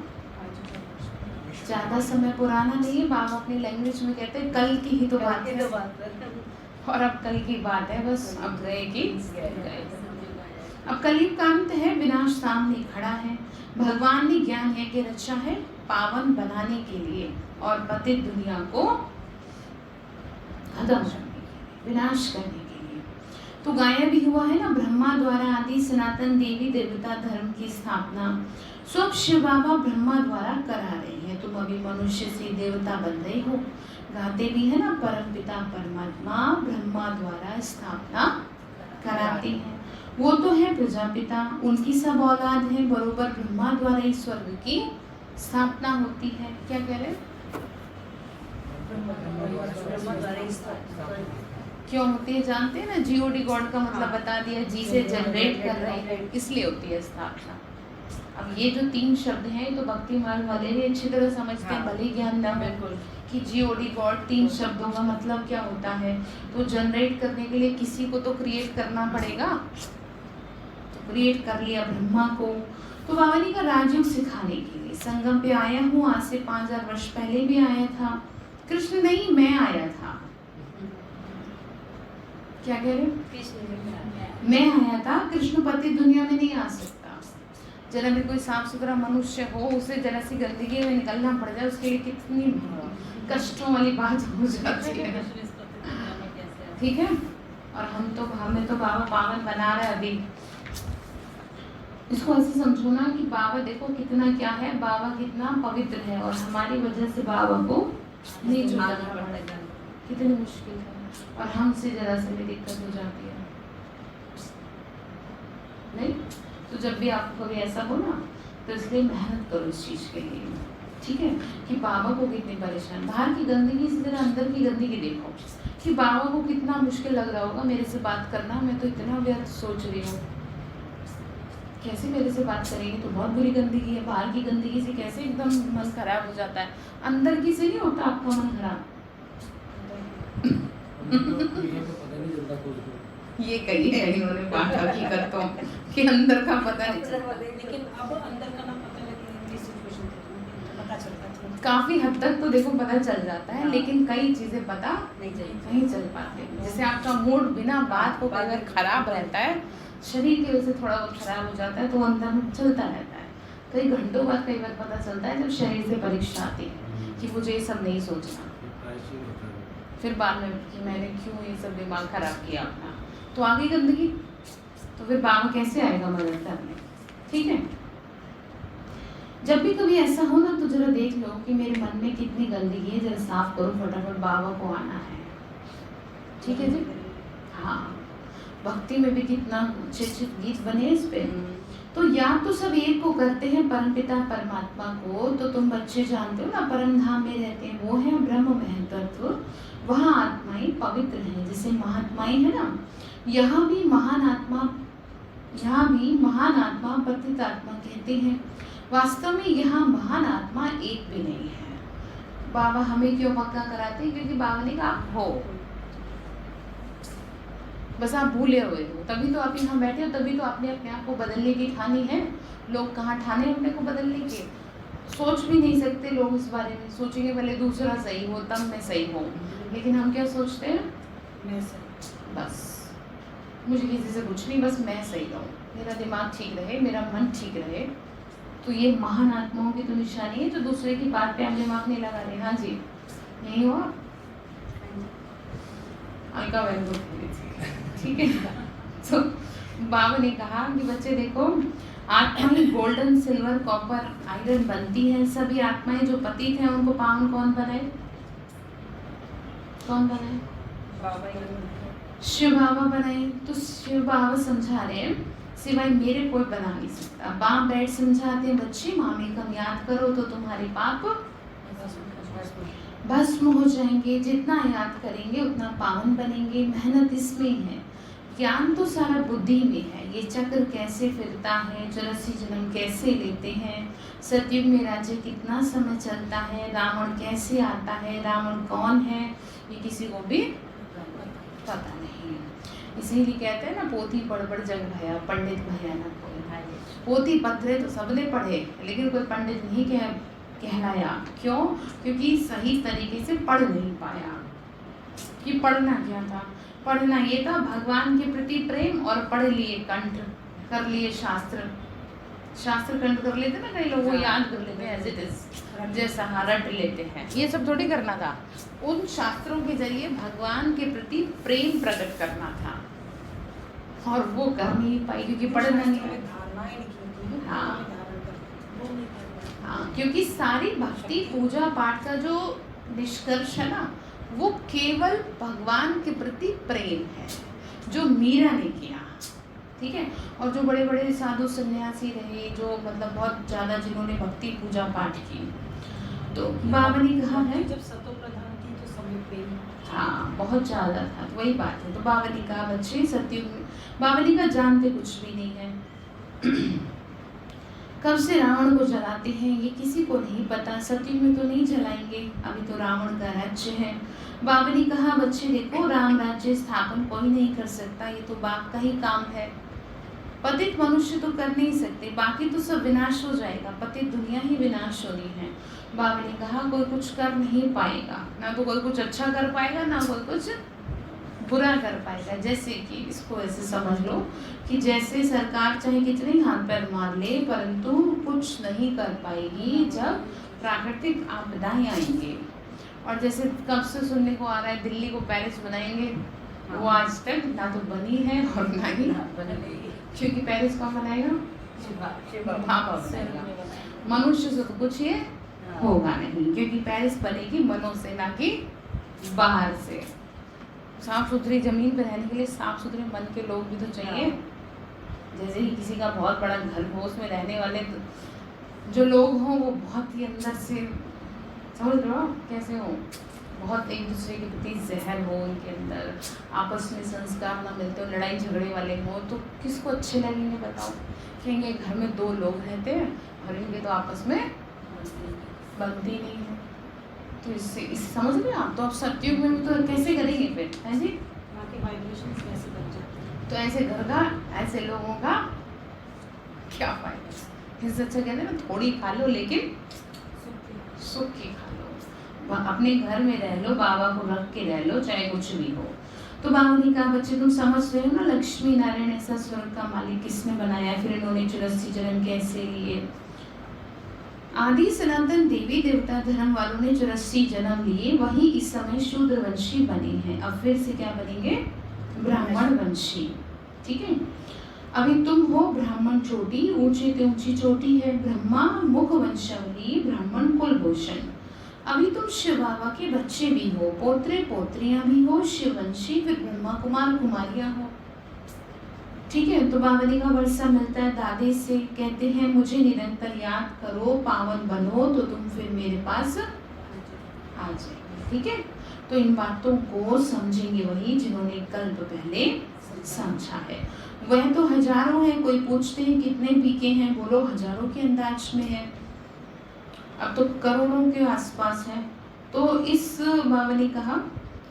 ज्यादा समय पुराना नहीं है। बाबा अपनी लैंग्वेज में कहते हैं कल की ही तो बात है, और अब कल की बात है, बस अब गए कि गए। अब कलयुग का अंत है, विनाश सामने खड़ा है। भगवान ने ज्ञान है कि रचा है पावन बनाने के लिए और पतित दुनिया को खत्म करने के लिए, विनाश करने के लिए। तो गाया भी हुआ है ना, ब्रह्मा द्वारा आदि सनातन देवी देवता धर्म की स्थापना सब शिव बाबा ब्रह्मा द्वारा करा रहे हैं। तुम अभी मनुष्य से देवता बन रहे हो। गाते भी है ना, परम पिता परमात्मा ब्रह्मा द्वारा स्थापना कराते हैं। वो तो है प्रजापिता, उनकी सब औलाद है, बरोबर ब्रह्मा द्वारा ही स्वर्ग की स्थापना होती है। क्या कह रहे, क्यों होती है जानते हैं ना, जीओडी गॉड का मतलब बता दिया, जी से जनरेट कर रहे हैं, इसलिए होती है स्थापना। अब ये जो 3 शब्द हैं तो भक्ति मार्ग वाले भी अच्छी तरह समझते हैं, भले ज्ञान ना हो कि जीओडी गॉड 3 शब्दों का मतलब क्या होता है। तो जनरेट करने के लिए किसी को तो क्रिएट करना पड़ेगा, तो क्रिएट कर लिया ब्रह्मा को। तो बाबा ने का राजयोग सिखाने के लिए संगम पे आया हूँ, आज से 5000 वर्ष पहले भी आया था। कृष्ण नहीं, मैं आया था। क्या कह रहे, मैं आया था, कृष्ण पति दुनिया में नहीं आ सकता। जरा भी कोई साफ सुथरा मनुष्य हो, उसे जरा सी गंदगी में निकलना पड़ जाए, उसके लिए कितनी कष्टों वाली बात हो जाती है, ठीक है। और हमें तो बाबा पावन बना रहे अभी। इसको ऐसे समझो ना कि बाबा देखो कितना क्या है, बाबा कितना पवित्र है और हमारी वजह से बाबा को नहीं झुकाना पड़ेगा, कितनी मुश्किल है। और हमसे जरा से भी दिक्कत हो जाती है, नहीं। तो जब भी आपको कभी ऐसा हो ना, तो इसलिए मेहनत करो इस चीज़ के लिए, ठीक है। कि बाबा को कितनी परेशान, बाहर की गंदगी से जरा अंदर की गंदगी देखो कि बाबा को कितना मुश्किल लग रहा होगा मेरे से बात करना। मैं तो इतना व्यर्थ सोच रही हूँ, कैसे मेरे से बात करेंगे, तो बहुत बुरी गंदगी है। बाहर की गंदगी से कैसे एकदम मन खराब हो जाता है, अंदर की से नहीं होता आपका मन खराब। ये कही है इन्होंने बात हकीकतों कि अंदर का पता नहीं चलता, लेकिन अब अंदर का ना पता लगे सिचुएशन पता चलता है। काफी हद तक तो देखो पता चल जाता है, लेकिन कई चीजें पता नहीं चल पाते। जैसे आपका मूड बिना बात को अगर खराब रहता है, शरीर की वजह से थोड़ा बहुत खराब हो जाता है, तो अंदर में चलता रहता है। कई घंटों बाद कई बार पता चलता है जब शरीर से परीक्षा आती है कि मुझे ये सब नहीं सोचना, फिर बाद में कि मैंने क्यों ये सब दिमाग खराब किया अपना, तो आ गई गंदगी। तो फिर बाबा कैसे आएगा मदद करने, ठीक है। जब भी कभी ऐसा हो ना, तो जरा देख लो कि मेरे मन में कितनी गंदगी है, जरा साफ करो फटाफट, बाबा को आना है, ठीक है जी। हाँ, भक्ति में भी कितना अच्छे अच्छे गीत बने इस पे। तो या तो सब एक को करते हैं परमपिता परमात्मा को, तो तुम बच्चे जानते हो ना, परम धाम में रहते हैं, वो है ब्रह्म महतत्व। वहाँ आत्माएं पवित्र हैं, जैसे महात्माएं है ना। यहाँ भी महान आत्मा पतित आत्मा कहते हैं। वास्तव में यहाँ महान आत्मा एक भी नहीं है। बाबा हमें क्यों पक्का कराते हैं, क्योंकि बाबा ने कहा आप हो, बस आप भूले हुए हो, तभी तो आप यहाँ बैठे हो, तभी तो आपने अपने आप को बदलने की ठानी है। लोग कहाँ ठाने अपने को बदलने के, सोच भी नहीं सकते लोग इस बारे में। सोचेंगे पहले दूसरा सही हो तब मैं सही हूँ, लेकिन हम क्या सोचते हैं, मैं सही, बस मुझे किसी से कुछ नहीं, बस मैं सही रहूँ, मेरा दिमाग ठीक रहे, मेरा मन ठीक रहे। तो ये महान आत्माओं की तो निशानी है जो दूसरे की बात पे हम दिमाग नहीं लगा रहे। हाँ जी, यही हो आप, अलका वैल्यू, ठीक है। तो बाबा ने कहा कि बच्चे देखो, आत्माएं गोल्डन सिल्वर कॉपर आयरन बनती हैं। सभी आत्माएं जो पतित हैं उनको पावन कौन बनाए, कौन बनाए, बाबा शिव बाबा बनाए, तो शिव बाबा समझा रहे हैं सिवाय मेरे कोई बना नहीं सकता। बाप बैठ समझाते हैं बच्चे मामी कम याद करो तो तुम्हारे पाप भस्म हो जाएंगे, जितना याद करेंगे उतना पावन बनेंगे। मेहनत इसमें है, ज्ञान तो सारा बुद्धि में है। ये चक्र कैसे फिरता है, 84 जन्म कैसे लेते हैं, सतयुग में राज्य कितना समय चलता है, रावण कैसे आता है, रावण कौन है, ये किसी को भी पता नहीं है। इसीलिए कहते हैं ना पोथी पढ़ पढ़ जग भया, पंडित भया न कोई। पोथी पत्रे तो सबने पढ़े लेकिन कोई पंडित नहीं कहलाया। क्यों? क्योंकि सही तरीके से पढ़ नहीं पाया। कि पढ़ना क्या था? पढ़ना ये था भगवान के प्रति प्रेम, और पढ़ लिए कंठ कर लिए शास्त्र कंठ कर लेते ना कई लोग, वो याद कर लेते हैं एज इट इज, जैसा रट लेते हैं। ये सब थोड़ी करना था, उन शास्त्रों के जरिए भगवान के प्रति प्रेम प्रकट करना था, और वो कर नहीं पाई क्योंकि पढ़ना नहीं है। हाँ, क्योंकि सारी भक्ति पूजा पाठ का जो निष्कर्ष है ना, वो केवल भगवान के प्रति प्रेम है, जो मीरा ने किया। ठीक है, और जो बड़े बड़े साधु सन्यासी रहे, जो मतलब बहुत ज़्यादा जिन्होंने भक्ति पूजा पाठ की, तो बाबा ने कहा है जब सतो प्रधान थी तो सब में प्रेम, हाँ बहुत ज़्यादा था, तो वही बात है। तो बाबा ने कहा बच्चे सत्युग में, बाबा ने कहा जानते कुछ भी नहीं है। कब से रावण को जलाते हैं ये किसी को नहीं पता, सत्युग में तो नहीं जलाएंगे, अभी तो रावण का राज्य है। बाबा ने कहा बच्चे देखो, राम राज्य स्थापन कोई नहीं कर सकता, ये तो बाप का ही काम है। पतित मनुष्य तो कर नहीं सकते, बाकी तो सब विनाश हो जाएगा, पतित दुनिया ही विनाश होनी है। बाबा ने कहा कोई कुछ कर नहीं पाएगा, ना तो कोई कुछ अच्छा कर पाएगा, ना कोई कुछ बुरा कर पाएगा। जैसे कि इसको ऐसे समझ लो कि जैसे सरकार चाहे कितने हाथ पैर मार ले, परंतु कुछ नहीं कर पाएगी जब प्राकृतिक आपदाएं आएंगे। और जैसे कब से सुनने को आ रहा है दिल्ली को पेरिस बनाएंगे, वो आज तक ना तो बनी है और ना ही बनेगी, क्योंकि पेरिस कौन बनाएगा? बाबा बनाएगा। मनुष्य से तो कुछ ये होगा नहीं, क्योंकि पेरिस बनेगी मनो से, ना कि बाहर से। साफ सुथरी जमीन पर रहने के लिए साफ सुथरे मन के लोग भी तो चाहिए। जैसे कि किसी का बहुत बड़ा घर हो, उसमें रहने वाले जो लोग हों वो बहुत ही अंदर से, समझ रहे हो कैसे हो, बहुत एक दूसरे के प्रति जहर हो उनके अंदर, आपस में संस्कार ना मिलते हो, लड़ाई झगड़े वाले हो, तो किसको अच्छे लगेंगे बताओ? कहेंगे घर में 2 लोग रहते हैं और इनके तो आपस में बनती नहीं है। तो इससे समझ रहे आप? तो आप सत्युग में तो कैसे करेंगे फिर, है जी? वाइब्रेशंस कैसे बन जाते हैं? तो ऐसे घर का, ऐसे लोगों का क्या फायदा? इससे अच्छा कहते हैं ना, थोड़ी खा लो लेकिन सुख की खा लो, अपने घर में रह लो, बाबा को रख के रह लो, चाहे कुछ भी हो। तो बाबा ने कहा बच्चे तुम समझ रहे हो ना, लक्ष्मी नारायण ऐसा स्वर्ग का मालिक किसने बनाया, फिर इन्होंने 84 जन्म कैसे लिए। आदि सनातन देवी देवता धर्म वालों ने 84 जन्म लिए, वही इस समय शूद्र वंशी बने हैं, अब फिर से क्या बनेंगे? ब्राह्मण वंशी। ठीक है, अभी तुम हो ब्राह्मण चोटी, ऊंची ते ऊंची चोटी है, ब्रह्मा मुख वंशावली, ब्राह्मण कुल भूषण। अभी तुम शिव बाबा के बच्चे भी हो, पोत्रे पोत्रियां भी हो, शिववंशी, फिर ब्रह्मा कुमार कुमारियां हो। ठीक है, तो बाबा का वर्षा मिलता है दादी से, कहते हैं मुझे निरंतर याद करो, पावन बनो तो तुम फिर मेरे पास आ जाएंगे। ठीक है, तो इन बातों को समझेंगे वही जिन्होंने कल्प पहले समझा है। वह तो हजारों हैं, कोई पूछते हैं कितने पीके हैं, बोलो हजारों के अंदाज में है, अब तो करोड़ों के आसपास है। तो इस बाबा ने कहा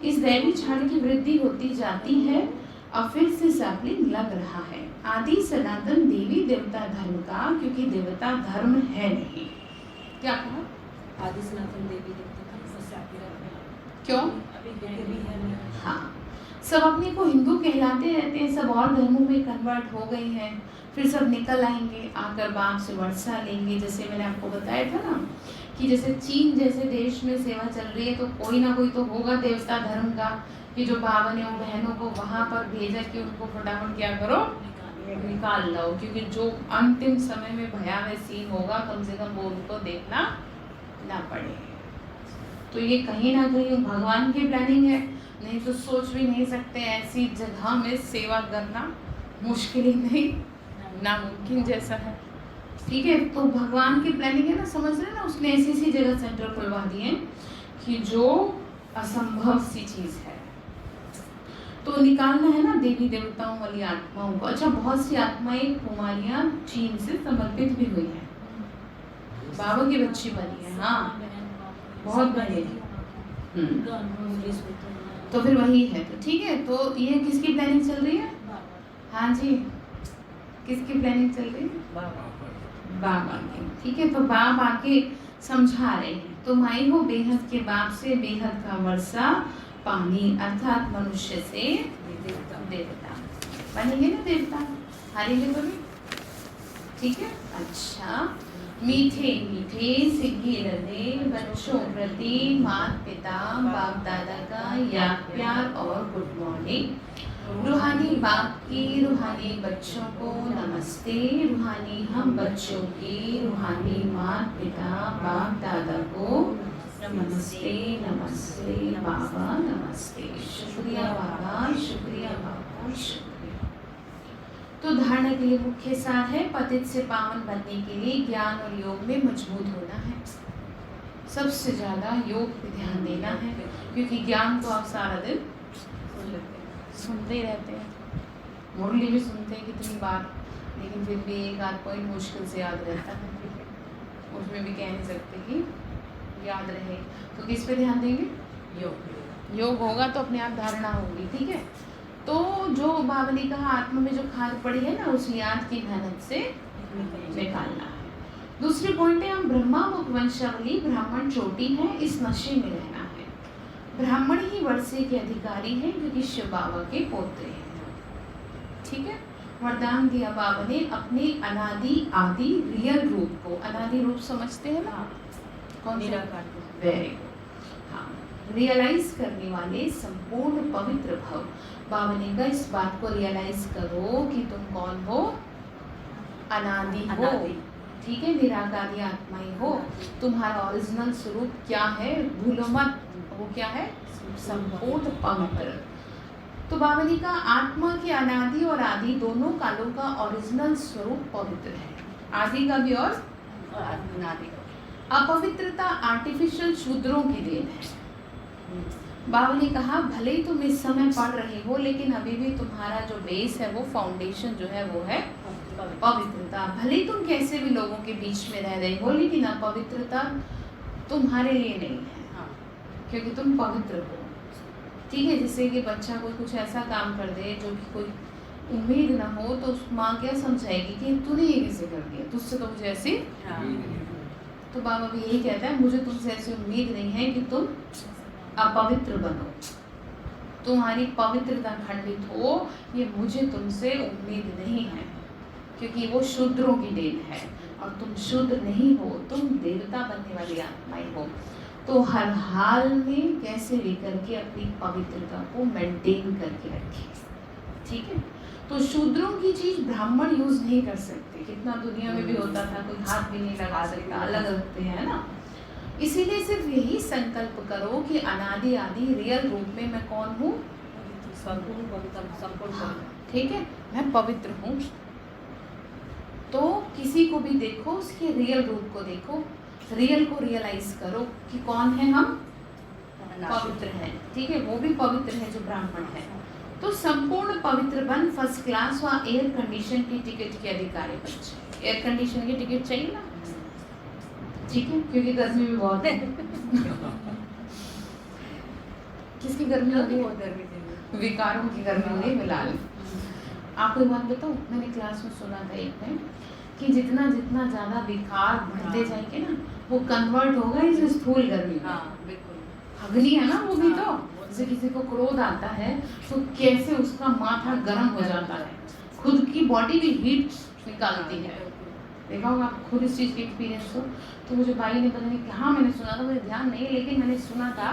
इस दैवी झाड़ की वृद्धि होती जाती है, अब फिर से सैपलिंग लग रहा है, आदि सनातन देवी देवता धर्म का, क्योंकि देवता धर्म है नहीं। क्या कहा? आदि सनातन देवी देवता धर्म से सैपलिंग लग रहा है। क्यों? अभी देवी है नहीं। हाँ, सब अपने को हिंदू कहलाते रहते हैं, सब और धर्मों में कन्वर्ट हो गए हैं, फिर सब निकल आएंगे, आकर बाप से वर्षा लेंगे। जैसे मैंने आपको बताया था ना कि जैसे चीन जैसे देश में सेवा चल रही है, तो कोई ना कोई तो होगा देवता धर्म का, कि जो बाबा ने उन बहनों को वहाँ पर भेजा कि उनको फटाफट क्या करो, निकाल लो, क्योंकि जो अंतिम समय में भयावह सीन होगा कम से कम वो उनको देखना ना पड़े। तो ये कहीं ना कहीं भगवान की प्लानिंग है। नहीं तो सोच भी नहीं सकते ऐसी जगह में सेवा करना मुश्किल ही नहीं, नामुमकिन जैसा है। ठीक है, तो भगवान की प्लानिंग है ना, समझ रहे हैं ना, उसने ऐसी ऐसी जगह सेंटर खुलवा दिए हैं कि जो असंभव सी चीज है। तो निकालना है ना देवी देवताओं वाली आत्माओं को। अच्छा, बहुत सी आत्माएं कुमारियां चीन से समर्पित भी हुई हैं, बाबा की बच्ची बनी है। हाँ, बहुत बड़ी। तो फिर वही है। तो ठीक है, तो ये किसकी प्लानिंग चल रही है? हाँ जी, किसकी प्लानिंग चल रही है? बाबा की। ठीक है, तो बाप आके समझा रहे हैं, तुम आई हो बेहद के बाप से बेहद का वर्षा पानी, अर्थात मनुष्य से देवता बनेंगे ना, देवता हारेंगे बोले। ठीक है, अच्छा, मीठे मीठे सिग्गी हृदय बच्चों प्रति माता पिता बाप दादा का याद प्यार और गुड मॉर्निंग। रूहानी बाप की रूहानी बच्चों को नमस्ते, रूहानी हम बच्चों की रूहानी माता पिता बाप दादा को नमस्ते। नमस्ते बाबा, नमस्ते, शुक्रिया बाबा, शुक्रिया बाबा, शुक्रिया। तो धारणा के लिए मुख्य सार है, पतित से पावन बनने के लिए ज्ञान और योग में मजबूत होना है। सबसे ज़्यादा योग पे ध्यान देना है, क्योंकि ज्ञान तो आप सारा दिन सुनते ही रहते हैं, मुरली भी सुनते हैं कितनी बार, लेकिन फिर भी एक आध पॉइंट मुश्किल से याद रहता है, उसमें भी कह नहीं सकते कि याद रहे। तो किस पे ध्यान देंगे? योग होगा तो अपने आप धारणा होगी। ठीक है, तो जो बाबा ने कहा आत्मा में जो खाद पड़ी है ना, उस याद की मेहनत से निकालना है। दूसरी पॉइंट है, हम ब्रह्मा मुख वंशावली ब्राह्मण चोटी है, इस नशे में रहना है। ब्राह्मण ही वर्षे के अधिकारी हैं, क्योंकि शिव बाबा के पोते हैं। ठीक है, वरदान दिया बाबा ने अपने अनादि आदि रियल रूप को। अनादि रूप समझते हैं ना, कौन सा? Very good. हाँ, रियलाइज करने वाले संपूर्ण पवित्र भव। बाबा ने कहा इस बात को रियलाइज करो कि तुम कौन हो, अनादि हो। ठीक है, निराकारी आत्माएं हो। तुम्हारा ओरिजिनल स्वरूप क्या है भूलो मत, वो क्या है? संपूर्ण पवित्र। तो बाबा ने कहा आत्मा के अनादि और आदि दोनों कालों का ओरिजिनल स्वरूप पवित्र है, आदि का भी और अनादि का। अपवित्रता आर्टिफिशियल शूद्रों की देन है। बाबा ने कहा भले ही तुम इस समय पढ़ रहे हो, लेकिन अभी भी तुम्हारा जो बेस है, वो फाउंडेशन जो है वो है पवित्रता। भले ही तुम कैसे भी लोगों के बीच में रह रहे हो, लेकिन अपवित्रता तुम्हारे लिए नहीं है, क्योंकि तुम पवित्र हो। ठीक है, जैसे कि बच्चा कोई कुछ ऐसा काम कर दे जो कि कोई उम्मीद ना हो, तो उस माँ क्या समझाएगी कि तूने ये कैसे कर दिया, तुझसे तो मुझे ऐसी। तो बाबा भी यही कहता है, मुझे तुमसे ऐसी उम्मीद नहीं है कि तुम अपवित्र बनो, तुम्हारी पवित्रता खंडित हो, ये मुझे तुमसे उम्मीद नहीं है, क्योंकि वो शूद्रों की देन है और तुम शुद्ध नहीं हो, तुम देवता बनने वाली आत्माएं हो। तो हर हाल में कैसे भी करके अपनी पवित्रता को मेंटेन करके रखें। ठीक है, तो शूद्रों की चीज ब्राह्मण यूज नहीं कर सकते। कितना दुनिया में भी होता था, कोई हाथ भी नहीं लगा सकता, अलग रखते हैं ना। इसीलिए सिर्फ यही संकल्प करो कि अनादि आदि रियल रूप में मैं कौन हूँ, संपूर्ण। ठीक है, मैं पवित्र हूँ। तो किसी को भी देखो, उसके रियल रूप को देखो, रियल को रियलाइज करो कि कौन है हम, पवित्र हैं। ठीक है, वो भी पवित्र है जो ब्राह्मण है। तो संपूर्ण पवित्र बन फर्स्ट क्लास व एयर कंडीशन की टिकट के अधिकारी बन जाए। एयर कंडीशन की टिकट चाहिए ना, ठीक है, क्योंकि गर्मी भी बहुत है। किसकी गर्मी हो रही है? विकारों की गर्मी हो रही है फिलहाल। आपको एक बात बताऊं, मैंने क्लास में सुना था एक में कि जितना जितना ज़्यादा विकार बढ़ते जाएंगे ना, वो कन्वर्ट होगा इस स्थूल गर्मी में। अग्नि है ना, वो भी तो जैसे किसी को क्रोध आता है तो कैसे उसका माथा गर्म हो जाता है, खुद की बॉडी भी हीट निकालती है। देखा होगा आप खुद इस चीज़ की एक्सपीरियंस हो। तो मुझे भाई ने पता नहीं कहाँ मैंने सुना था, मुझे ध्यान नहीं, लेकिन मैंने सुना था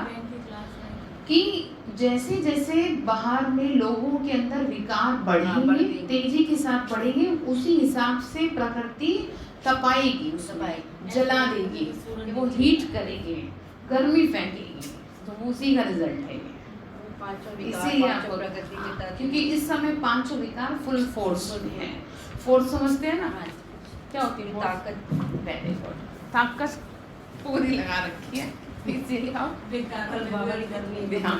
कि जैसे जैसे बाहर में लोगों के अंदर विकार बढ़ेंगे, तेजी के साथ बढ़ेंगे, उसी हिसाब से प्रकृति तपाएगी, जला देगी, वो हीट करेगी, गर्मी फेंकेगी। तो उसी का रिजल्ट है। पांचों इसीलिए विकार, आपको पांचों प्रकृति पिता, क्योंकि इस समय पांचों विकार फुल फोर्स में है। फोर्स समझते हैं ना, हाँ, क्या होती है force? ताकत, वेरी गुड, ताकत पूरी लगा रखी है, इसीलिए आप कल बाबा ने कर ली हाँ,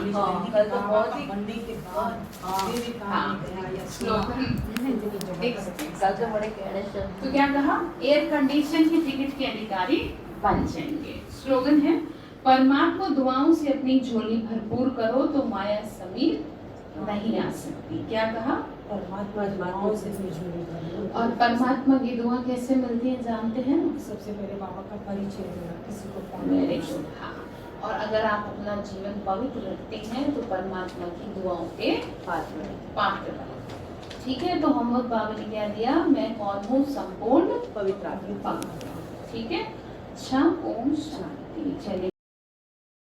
कल तो बहुत ही बनने के बाद फिर भी काम हाँ, नहीं करा या स्लोगन एक कल तो बड़े कहने से तो क्या कहा, एयर कंडीशन की टिकट के अधिकारी बन जाएंगे। स्लोगन है, परमात्मा दुआओं से अपनी झोली भरपूर करो तो माया समीर नहीं आ सकती। क्या कहा, परमात्मा दुआओं से जुड़ी है। और परमात्मा की दुआ कैसे मिलती है जानते हैं ना? सबसे पहले बाबा का परिचय देना, किसी को वेरी गुड, हाँ। और अगर आप अपना जीवन पवित्र रखते हैं तो परमात्मा की दुआओं के पात्र बनो। ठीक है, तो मोहम्मद बाबा ने क्या दिया, मैं कौन हूँ, संपूर्ण पवित्र पवित्र। ठीक है, अच्छा, ओम शांति। चलिए।